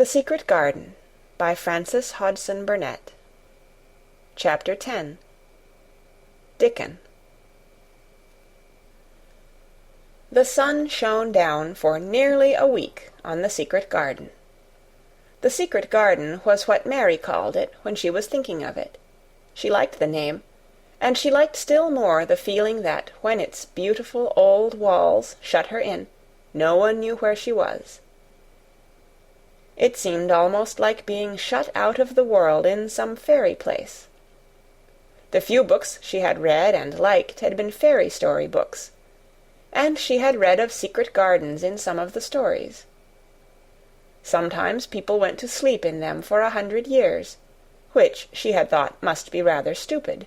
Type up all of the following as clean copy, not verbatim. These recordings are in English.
The Secret Garden by Frances Hodgson Burnett. Chapter 10. Dickon. The sun shone down for nearly a week on the secret garden. The secret garden was what Mary called it when she was thinking of it. She liked the name, and she liked still more the feeling that when its beautiful old walls shut her in, no one knew where she was. It seemed almost like being shut out of the world in some fairy place. The few books she had read and liked had been fairy story books, and she had read of secret gardens in some of the stories. Sometimes people went to sleep in them for 100 years, which she had thought must be rather stupid.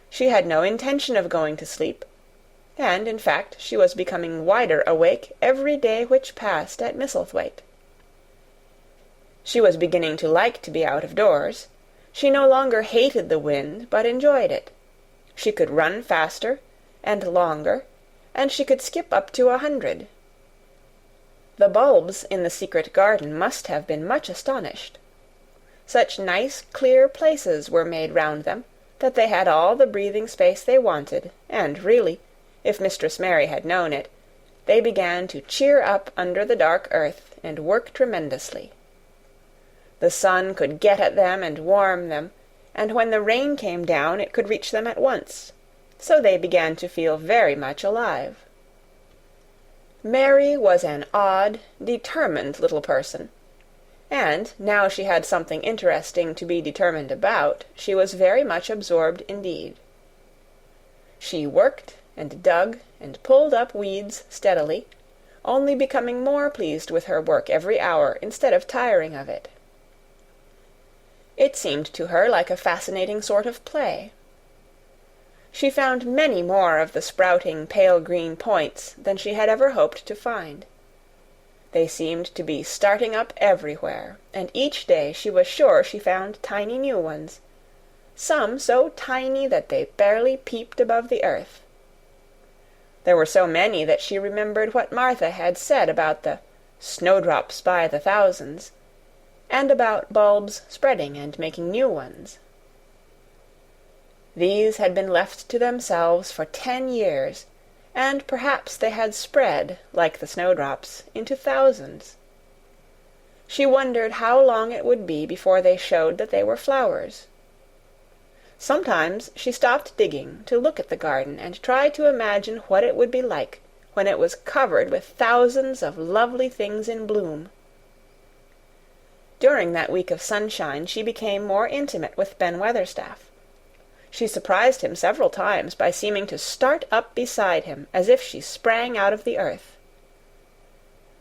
She had no intention of going to sleep, and in fact she was becoming wider awake every day which passed at Misselthwaite. She was beginning to like to be out of doors. She no longer hated the wind, but enjoyed it. She could run faster and longer, and she could skip up to 100. The bulbs in the secret garden must have been much astonished. Such nice, clear places were made round them, that they had all the breathing space they wanted, and really, if Mistress Mary had known it, they began to cheer up under the dark earth and work tremendously. The sun could get at them and warm them, and when the rain came down it could reach them at once, so they began to feel very much alive. Mary was an odd, determined little person, and now she had something interesting to be determined about, she was very much absorbed indeed. She worked and dug and pulled up weeds steadily, only becoming more pleased with her work every hour instead of tiring of it. It seemed to her like a fascinating sort of play. She found many more of the sprouting pale green points than she had ever hoped to find. They seemed to be starting up everywhere, and each day she was sure she found tiny new ones, some so tiny that they barely peeped above the earth. There were so many that she remembered what Martha had said about the snowdrops by the thousands, and about bulbs spreading and making new ones. These had been left to themselves for 10 years, and perhaps they had spread, like the snowdrops, into thousands. She wondered how long it would be before they showed that they were flowers. Sometimes she stopped digging to look at the garden and try to imagine what it would be like when it was covered with thousands of lovely things in bloom. During that week of sunshine she became more intimate with Ben Weatherstaff. She surprised him several times by seeming to start up beside him as if she sprang out of the earth.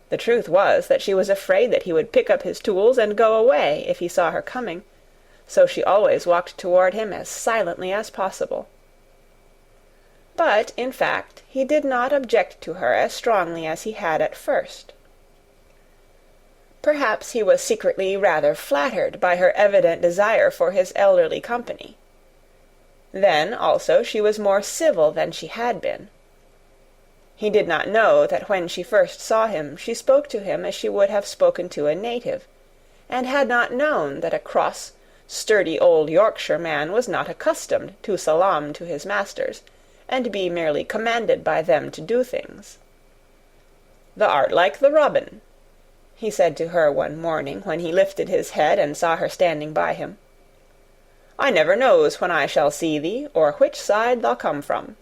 The truth was that she was afraid that he would pick up his tools and go away if he saw her coming, so she always walked toward him as silently as possible. But, in fact, he did not object to her as strongly as he had at first. Perhaps he was secretly rather flattered by her evident desire for his elderly company. Then, also, she was more civil than she had been. He did not know that when she first saw him she spoke to him as she would have spoken to a native, and had not known that a cross, sturdy old Yorkshire man was not accustomed to salaam to his masters, and be merely commanded by them to do things. "Thou art like the robin," he said to her one morning when he lifted his head and saw her standing by him. "I never knows when I shall see thee, or which side thou come from."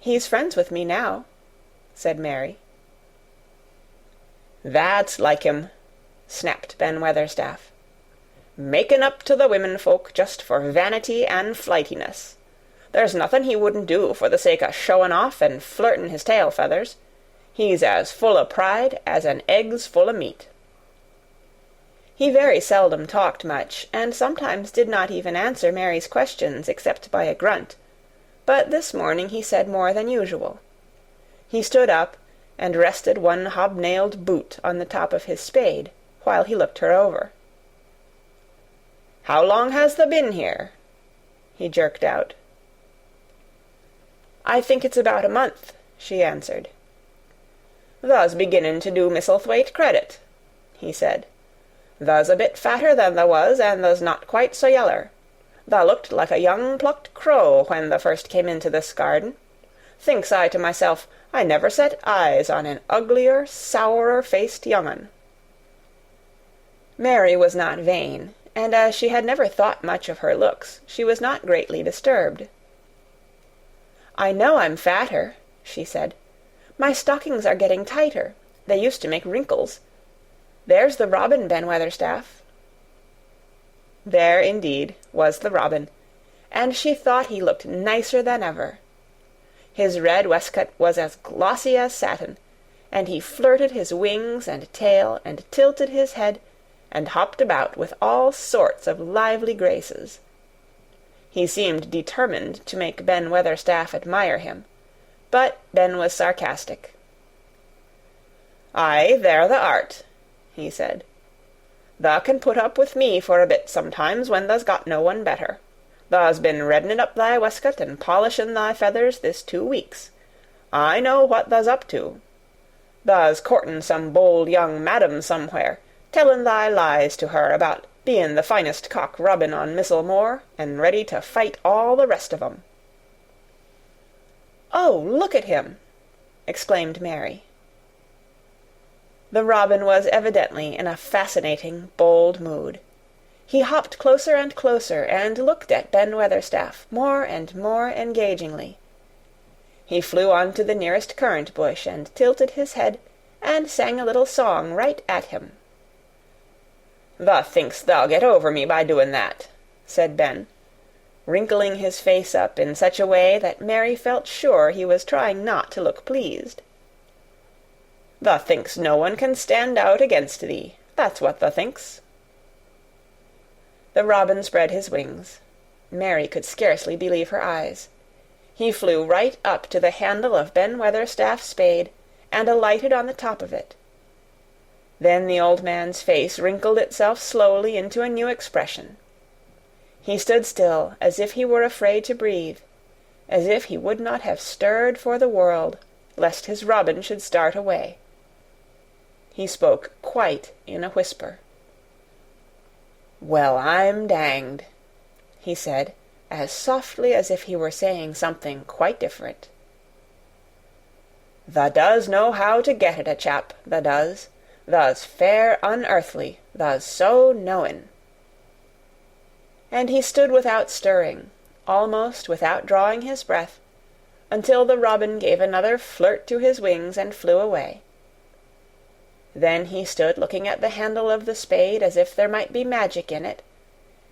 "He's friends with me now," said Mary. "That's like him," snapped Ben Weatherstaff. "Making up to the women folk just for vanity and flightiness. There's nothing he wouldn't do for the sake o' showing off and flirting his tail feathers. He's as full o' pride as an egg's full o' meat." He very seldom talked much, and sometimes did not even answer Mary's questions except by a grunt, but this morning he said more than usual. He stood up and rested one hobnailed boot on the top of his spade, while he looked her over. "How long has thou been here?" he jerked out. "I think it's about a month," she answered. "Thou's beginning to do Misselthwaite credit," he said. "Tha's a bit fatter than tha was, and tha's not quite so yeller. Tha looked like a young plucked crow when tha first came into this garden. Thinks I to myself, I never set eyes on an uglier, sourer-faced young un." Mary was not vain, and as she had never thought much of her looks, she was not greatly disturbed. "I know I'm fatter," she said. "My stockings are getting tighter. They used to make wrinkles. There's the robin, Ben Weatherstaff." There, indeed, was the robin, and she thought he looked nicer than ever. His red waistcoat was as glossy as satin, and he flirted his wings and tail and tilted his head and hopped about with all sorts of lively graces. He seemed determined to make Ben Weatherstaff admire him, but Ben was sarcastic. "Aye, there thou art," he said. "Thou can put up with me for a bit sometimes when tha's got no one better. Thou's been reddening up thy waistcoat and polishing thy feathers this 2 weeks. I know what thou's up to. Thou's courting some bold young madam somewhere, telling thy lies to her about being the finest cock robin on Missel Moor, and ready to fight all the rest of 'em." "Oh, look at him!" exclaimed Mary. The robin was evidently in a fascinating, bold mood. He hopped closer and closer, and looked at Ben Weatherstaff more and more engagingly. He flew on to the nearest currant bush, and tilted his head, and sang a little song right at him. "Thou think'st thou'll get over me by doing that," said Ben, wrinkling his face up in such a way that Mary felt sure he was trying not to look pleased. "Thou think'st no one can stand out against thee, that's what thou think'st." The robin spread his wings. Mary could scarcely believe her eyes. He flew right up to the handle of Ben Weatherstaff's spade, and alighted on the top of it. Then the old man's face wrinkled itself slowly into a new expression. He stood still, as if he were afraid to breathe, as if he would not have stirred for the world, lest his robin should start away. He spoke quite in a whisper. "Well, I'm danged," he said, as softly as if he were saying something quite different. "Thou does know how to get at a chap, thou does. Thou's fair unearthly, thou's so knowin'." And he stood without stirring, almost without drawing his breath, until the robin gave another flirt to his wings and flew away. Then he stood looking at the handle of the spade as if there might be magic in it,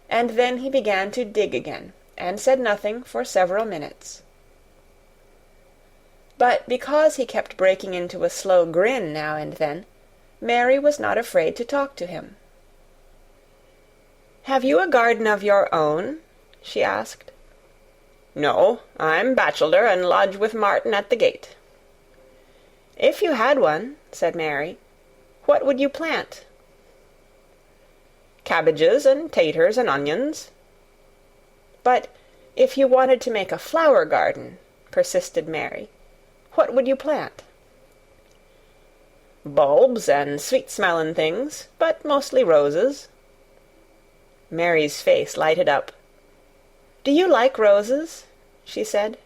and then he began to dig again, and said nothing for several minutes. But because he kept breaking into a slow grin now and then, Mary was not afraid to talk to him. "Have you a garden of your own?" she asked. "No, I'm bachelor and lodge with Martin at the gate." "If you had one," said Mary, "what would you plant?" "Cabbages and taters and onions." "But if you wanted to make a flower garden," persisted Mary, "what would you plant?" "Bulbs and sweet-smelling things, but mostly roses." Mary's face lighted up. "Do you like roses?" she said.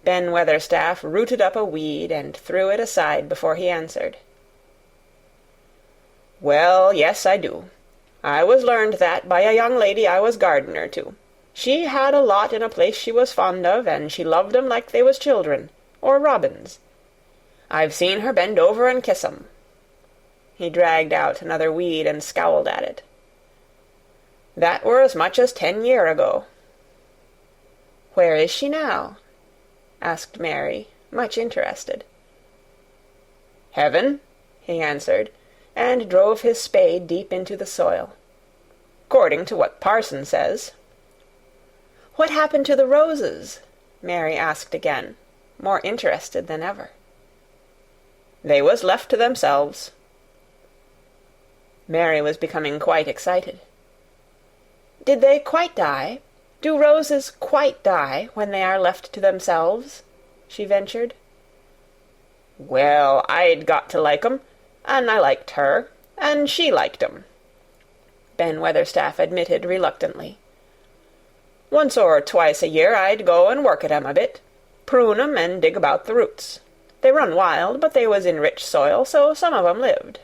Ben Weatherstaff rooted up a weed and threw it aside before he answered. "Well, yes, I do. I was learned that by a young lady I was gardener to. She had a lot in a place she was fond of, and she loved 'em like they was children, or robins. I've seen her bend over and kiss 'em." He dragged out another weed and scowled at it. "That were as much as 10 year ago." "Where is she now?" asked Mary, much interested. "Heaven," he answered, and drove his spade deep into the soil. "'Cording to what parson says." "What happened to the roses?" Mary asked again, more interested than ever. "They was left to themselves." Mary was becoming quite excited. "Did they quite die? Do roses quite die when they are left to themselves?" she ventured. "Well, I'd got to like 'em. and I liked her, and she liked 'em," Ben Weatherstaff admitted reluctantly. "Once or twice a year I'd go and work at 'em a bit, prune 'em and dig about the roots. They run wild, but they was in rich soil, so some of 'em lived."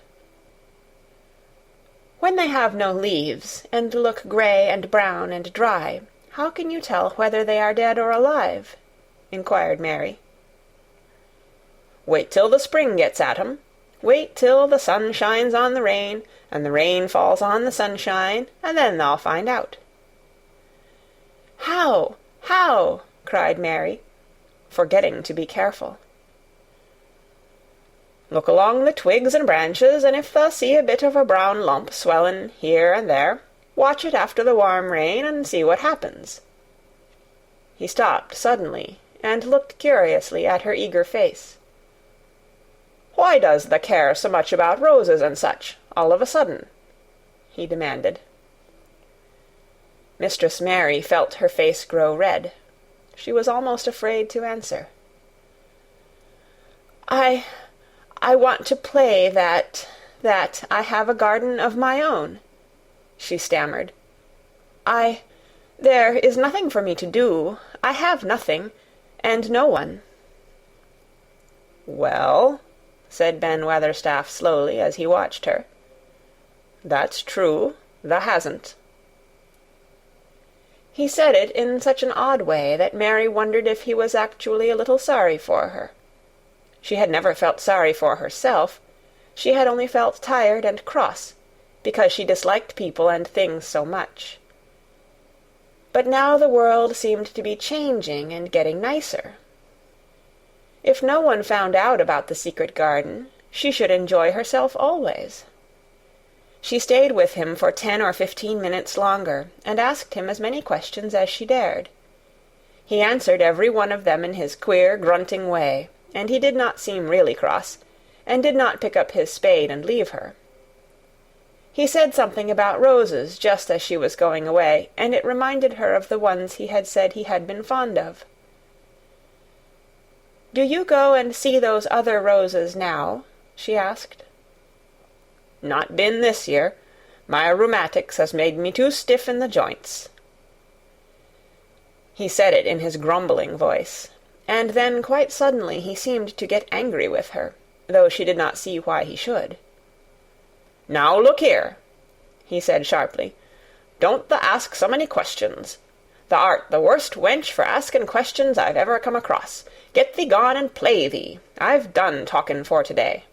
"When they have no leaves, and look grey and brown and dry, how can you tell whether they are dead or alive?" inquired Mary. "Wait till the spring gets at 'em. Wait till the sun shines on the rain, and the rain falls on the sunshine, and then they'll find out." "How? How?" cried Mary, forgetting to be careful. "Look along the twigs and branches, and if thou see a bit of a brown lump swellin' here and there, watch it after the warm rain, and see what happens." He stopped suddenly, and looked curiously at her eager face. "Why does thou care so much about roses and such, all of a sudden?" he demanded. Mistress Mary felt her face grow red. She was almost afraid to answer. I want to play that I have a garden of my own," she stammered. There is nothing for me to do. I have nothing, and no one." "Well," said Ben Weatherstaff slowly, as he watched her, "that's true, thou hasn't." He said it in such an odd way that Mary wondered if he was actually a little sorry for her. She had never felt sorry for herself. She had only felt tired and cross, because she disliked people and things so much. But now the world seemed to be changing and getting nicer. If no one found out about the secret garden, she should enjoy herself always. She stayed with him for 10 or 15 minutes longer, and asked him as many questions as she dared. He answered every one of them in his queer, grunting way, and he did not seem really cross, and did not pick up his spade and leave her. He said something about roses just as she was going away, and it reminded her of the ones he had said he had been fond of. "Do you go and see those other roses now?" she asked. "Not been this year. My rheumatics has made me too stiff in the joints." He said it in his grumbling voice, and then quite suddenly he seemed to get angry with her, though she did not see why he should. "Now look here," he said sharply, "don't thou ask so many questions. Thou art the worst wench for asking questions I've ever come across. Get thee gone and play thee. I've done talking for to-day."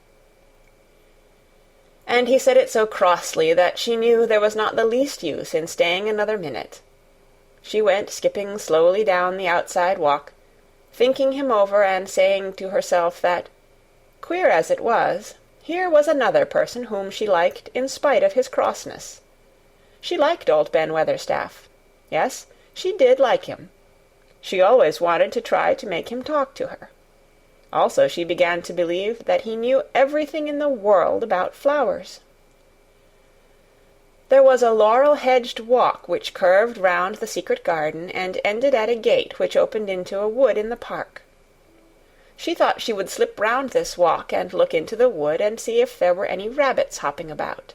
And he said it so crossly that she knew there was not the least use in staying another minute. She went skipping slowly down the outside walk, thinking him over and saying to herself that, queer as it was, here was another person whom she liked in spite of his crossness. She liked old Ben Weatherstaff. Yes, she did like him. She always wanted to try to make him talk to her. Also, she began to believe that he knew everything in the world about flowers. There was a laurel-hedged walk which curved round the secret garden and ended at a gate which opened into a wood in the park. She thought she would slip round this walk and look into the wood and see if there were any rabbits hopping about.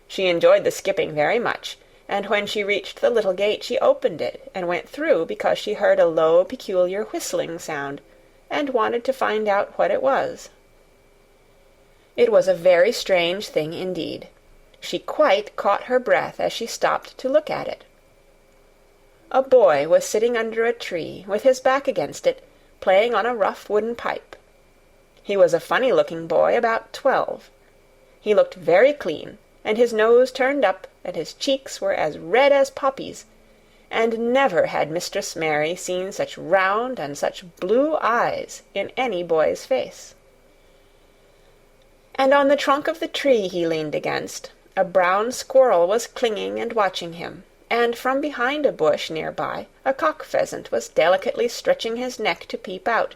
She enjoyed the skipping very much, and when she reached the little gate she opened it and went through because she heard a low, peculiar whistling sound, and wanted to find out what it was. It was a very strange thing indeed. She quite caught her breath as she stopped to look at it. A boy was sitting under a tree, with his back against it, playing on a rough wooden pipe. He was a funny-looking boy, about 12. He looked very clean, and his nose turned up, and his cheeks were as red as poppies, and never had Mistress Mary seen such round and such blue eyes in any boy's face. And on the trunk of the tree he leaned against, a brown squirrel was clinging and watching him, and from behind a bush near by a cock-pheasant was delicately stretching his neck to peep out,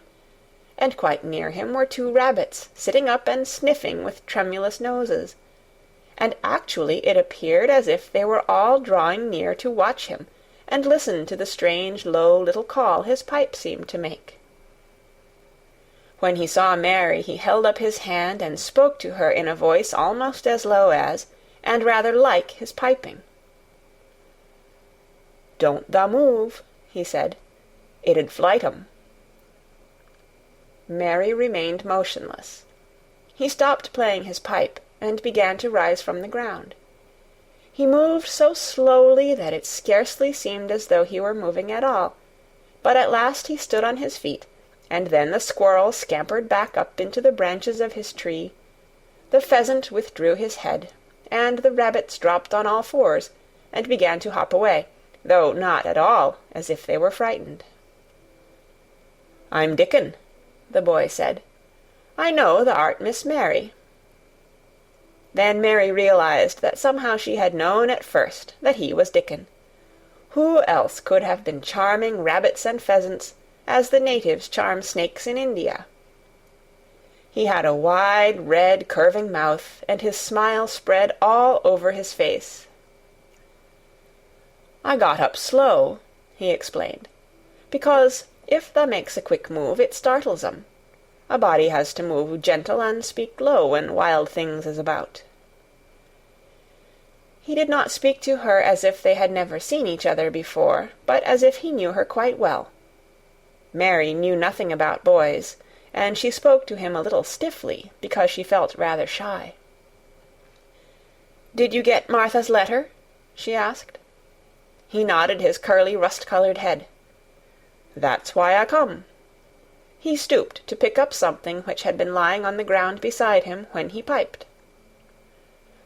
and quite near him were 2 rabbits, sitting up and sniffing with tremulous noses, and actually it appeared as if they were all drawing near to watch him, and listen to the strange low little call his pipe seemed to make. When he saw Mary, he held up his hand and spoke to her in a voice almost as low as, and rather like, his piping. "Don't thou move," he said. "It 'ud flight 'em." Mary remained motionless. He stopped playing his pipe, and began to rise from the ground. He moved so slowly that it scarcely seemed as though he were moving at all, but at last he stood on his feet, and then the squirrel scampered back up into the branches of his tree, the pheasant withdrew his head, and the rabbits dropped on all fours, and began to hop away, though not at all as if they were frightened. "I'm Dickon," the boy said. "I know thou art Miss Mary." Then Mary realized that somehow she had known at first that he was Dickon. Who else could have been charming rabbits and pheasants, as the natives charm snakes in India? He had a wide, red, curving mouth, and his smile spread all over his face. "I got up slow," he explained, "because if thou makes a quick move, it startles 'em. A body has to move gentle and speak low when wild things is about." He did not speak to her as if they had never seen each other before, but as if he knew her quite well. Mary knew nothing about boys, and she spoke to him a little stiffly, because she felt rather shy. "Did you get Martha's letter?" she asked. He nodded his curly, rust-colored head. "That's why I come." He stooped to pick up something which had been lying on the ground beside him when he piped.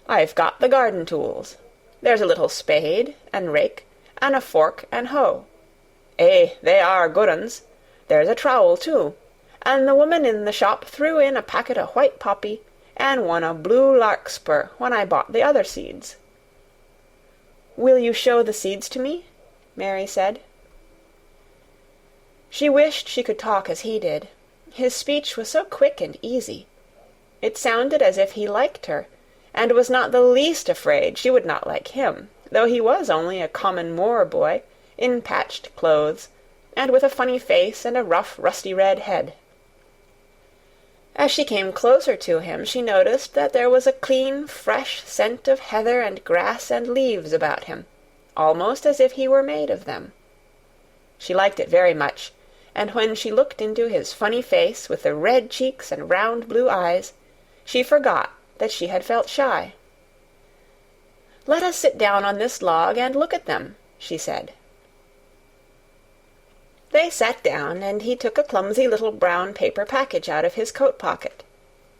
"I've got the garden tools. There's a little spade, and rake, and a fork and hoe. Eh, they are good uns. There's a trowel, too, and the woman in the shop threw in a packet of white poppy, and one a blue larkspur when I bought the other seeds." "Will you show the seeds to me?" Mary said. She wished she could talk as he did. His speech was so quick and easy. It sounded as if he liked her, and was not the least afraid she would not like him, though he was only a common Moor boy, in patched clothes, and with a funny face and a rough, rusty red head. As she came closer to him, she noticed that there was a clean, fresh scent of heather and grass and leaves about him, almost as if he were made of them. She liked it very much, and when she looked into his funny face with the red cheeks and round blue eyes, she forgot that she had felt shy. "Let us sit down on this log and look at them," she said. They sat down, and he took a clumsy little brown paper package out of his coat pocket.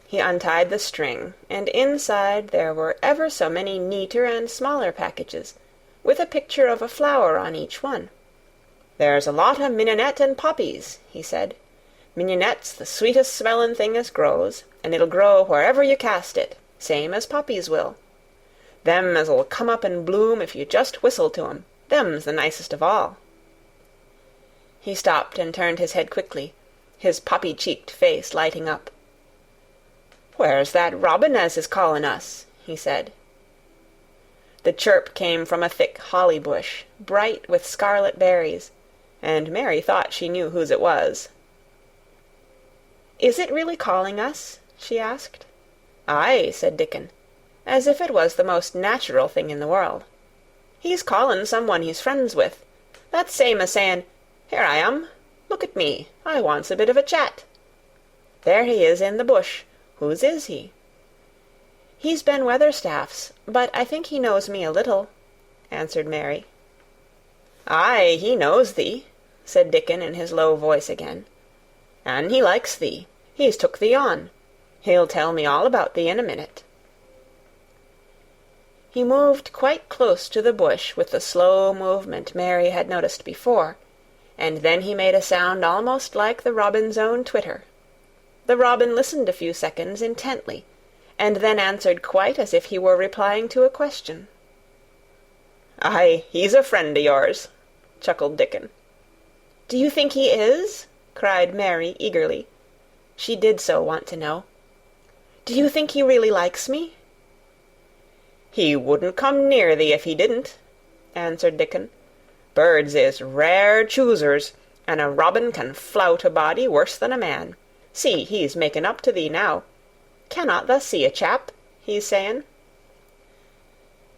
He untied the string, and inside there were ever so many neater and smaller packages, with a picture of a flower on each one. "There's a lot of mignonette and poppies," he said. "Mignonette's the sweetest smellin' thing as grows, and it'll grow wherever you cast it, same as poppies will. Them as'll come up and bloom if you just whistle to 'em, them's the nicest of all." He stopped and turned his head quickly, his poppy-cheeked face lighting up. "Where's that robin as is callin' us?" he said. The chirp came from a thick holly bush, bright with scarlet berries, and Mary thought she knew whose it was. "Is it really calling us?" she asked. "Aye," said Dickon, as if it was the most natural thing in the world. "He's callin' some one he's friends with. That's same as sayin', 'Here I am. Look at me. I wants a bit of a chat.' There he is in the bush. Whose is he?" "He's Ben Weatherstaff's, but I think he knows me a little," answered Mary. "Aye, he knows thee," said Dickon in his low voice again. "An' he likes thee. He's took thee on. He'll tell me all about thee in a minute." He moved quite close to the bush with the slow movement Mary had noticed before, and then he made a sound almost like the robin's own twitter. The robin listened a few seconds intently, and then answered quite as if he were replying to a question. "Aye, he's a friend o' yours," chuckled Dickon. "Do you think he is?" cried Mary eagerly. She did so want to know. "Do you think he really likes me?" "He wouldn't come near thee if he didn't," answered Dickon. "Birds is rare choosers, and a robin can flout a body worse than a man. See, he's making up to thee now. Cannot thou see a chap? He's saying."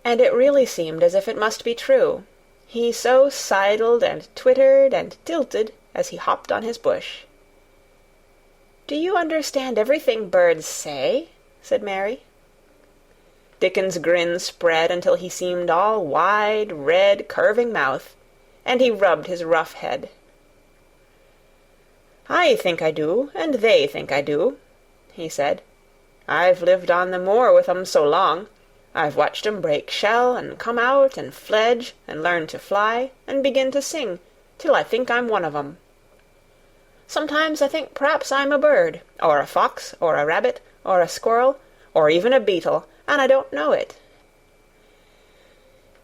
And it really seemed as if it must be true. He so sidled and twittered and tilted as he hopped on his bush. "Do you understand everything birds say?" said Mary. Dickon's grin spread until he seemed all wide, red, curving mouth, and he rubbed his rough head. "I think I do, and they think I do," he said. "I've lived on the moor with 'em so long. I've watched 'em break shell, and come out, and fledge, and learn to fly, and begin to sing, till I think I'm one of 'em. Sometimes I think p'raps I'm a bird, or a fox, or a rabbit, or a squirrel, or even a beetle, and I don't know it."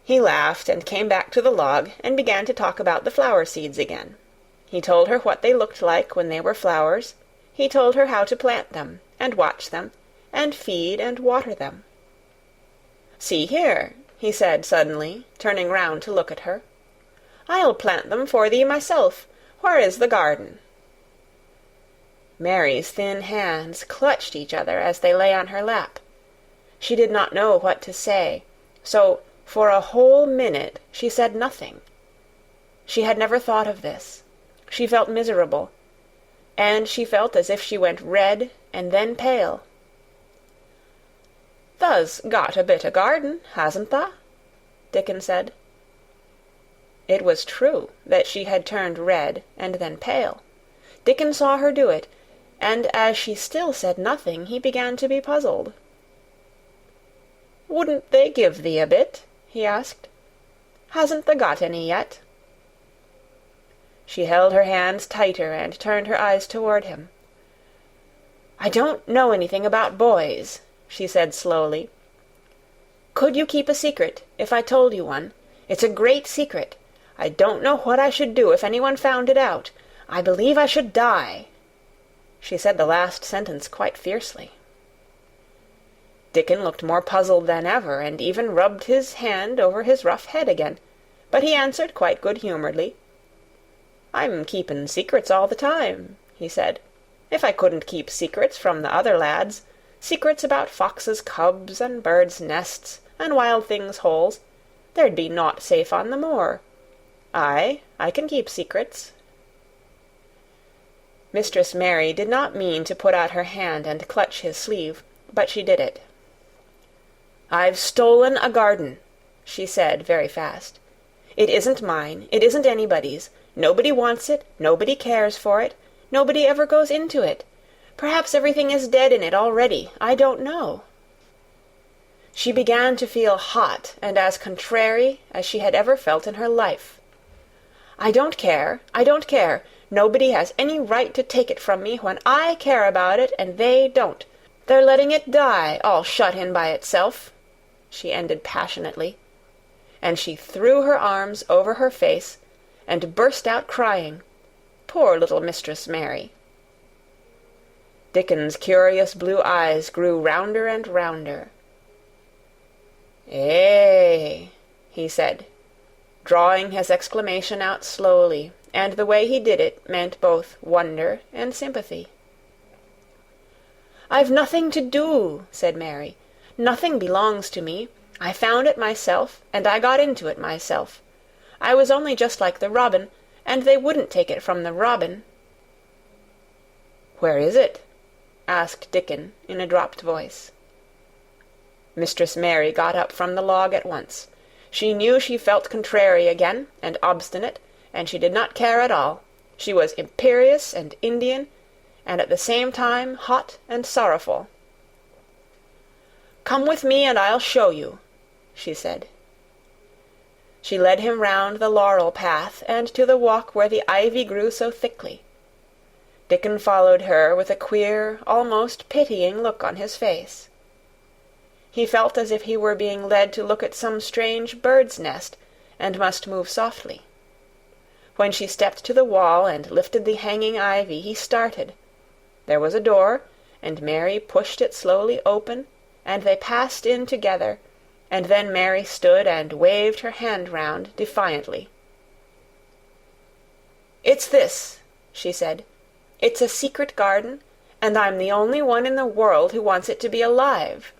He laughed and came back to the log and began to talk about the flower seeds again. He told her what they looked like when they were flowers. He told her how to plant them, and watch them, and feed and water them. "See here," he said suddenly, turning round to look at her. "I'll plant them for thee myself. Where is the garden?" Mary's thin hands clutched each other as they lay on her lap. She did not know what to say, so for a whole minute she said nothing. She had never thought of this. She felt miserable, and she felt as if she went red and then pale. "Tha's got a bit o' garden, hasn't tha?" Dickon said. It was true that she had turned red and then pale. Dickon saw her do it, and as she still said nothing, he began to be puzzled. "Wouldn't they give thee a bit?" he asked. "Hasn't tha got any yet?" She held her hands tighter and turned her eyes toward him. "I don't know anything about boys," she said slowly. "Could you keep a secret if I told you one? It's a great secret. I don't know what I should do if anyone found it out. I believe I should die." She said the last sentence quite fiercely. Dickon looked more puzzled than ever, and even rubbed his hand over his rough head again, but he answered quite good-humouredly. "I'm keepin' secrets all the time," he said. "If I couldn't keep secrets from the other lads, secrets about foxes' cubs, and birds' nests, and wild things' holes, there'd be nought safe on the moor. I can keep secrets." Mistress Mary did not mean to put out her hand and clutch his sleeve, but she did it. "I've stolen a garden," she said very fast. "It isn't mine. It isn't anybody's. Nobody wants it. Nobody cares for it. Nobody ever goes into it. Perhaps everything is dead in it already. I don't know." She began to feel hot and as contrary as she had ever felt in her life. "I don't care. I don't care. Nobody has any right to take it from me when I care about it and they don't. They're letting it die, all shut in by itself," she ended passionately, and she threw her arms over her face and burst out crying. Poor little Mistress Mary. Dickon's curious blue eyes grew rounder and rounder. "Eh," he said, drawing his exclamation out slowly, and the way he did it meant both wonder and sympathy. "I've nothing to do," said Mary. "Nothing belongs to me. I found it myself, and I got into it myself. I was only just like the robin, and they wouldn't take it from the robin." "Where is it?" asked Dickon in a dropped voice. Mistress Mary got up from the log at once. She knew she felt contrary again, and obstinate, and she did not care at all. She was imperious and Indian, and at the same time hot and sorrowful. "Come with me and I'll show you," she said. She led him round the laurel path and to the walk where the ivy grew so thickly. Dickon followed her with a queer, almost pitying look on his face. He felt as if he were being led to look at some strange bird's nest, and must move softly. When she stepped to the wall and lifted the hanging ivy, he started. There was a door, and Mary pushed it slowly open, and they passed in together, and then Mary stood and waved her hand round defiantly. "It's this," she said. "It's a secret garden, and I'm the only one in the world who wants it to be alive."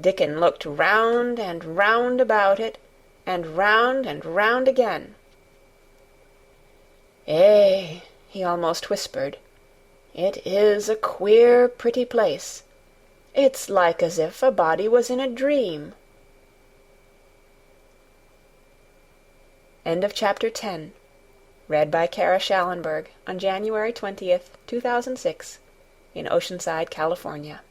Dickon looked round and round about it, and round again. "Eh," he almost whispered, "it is a queer, pretty place. It's like as if a body was in a dream." End of chapter 10. Read by Kara Shallenberg on January 20th, 2006, in Oceanside, California.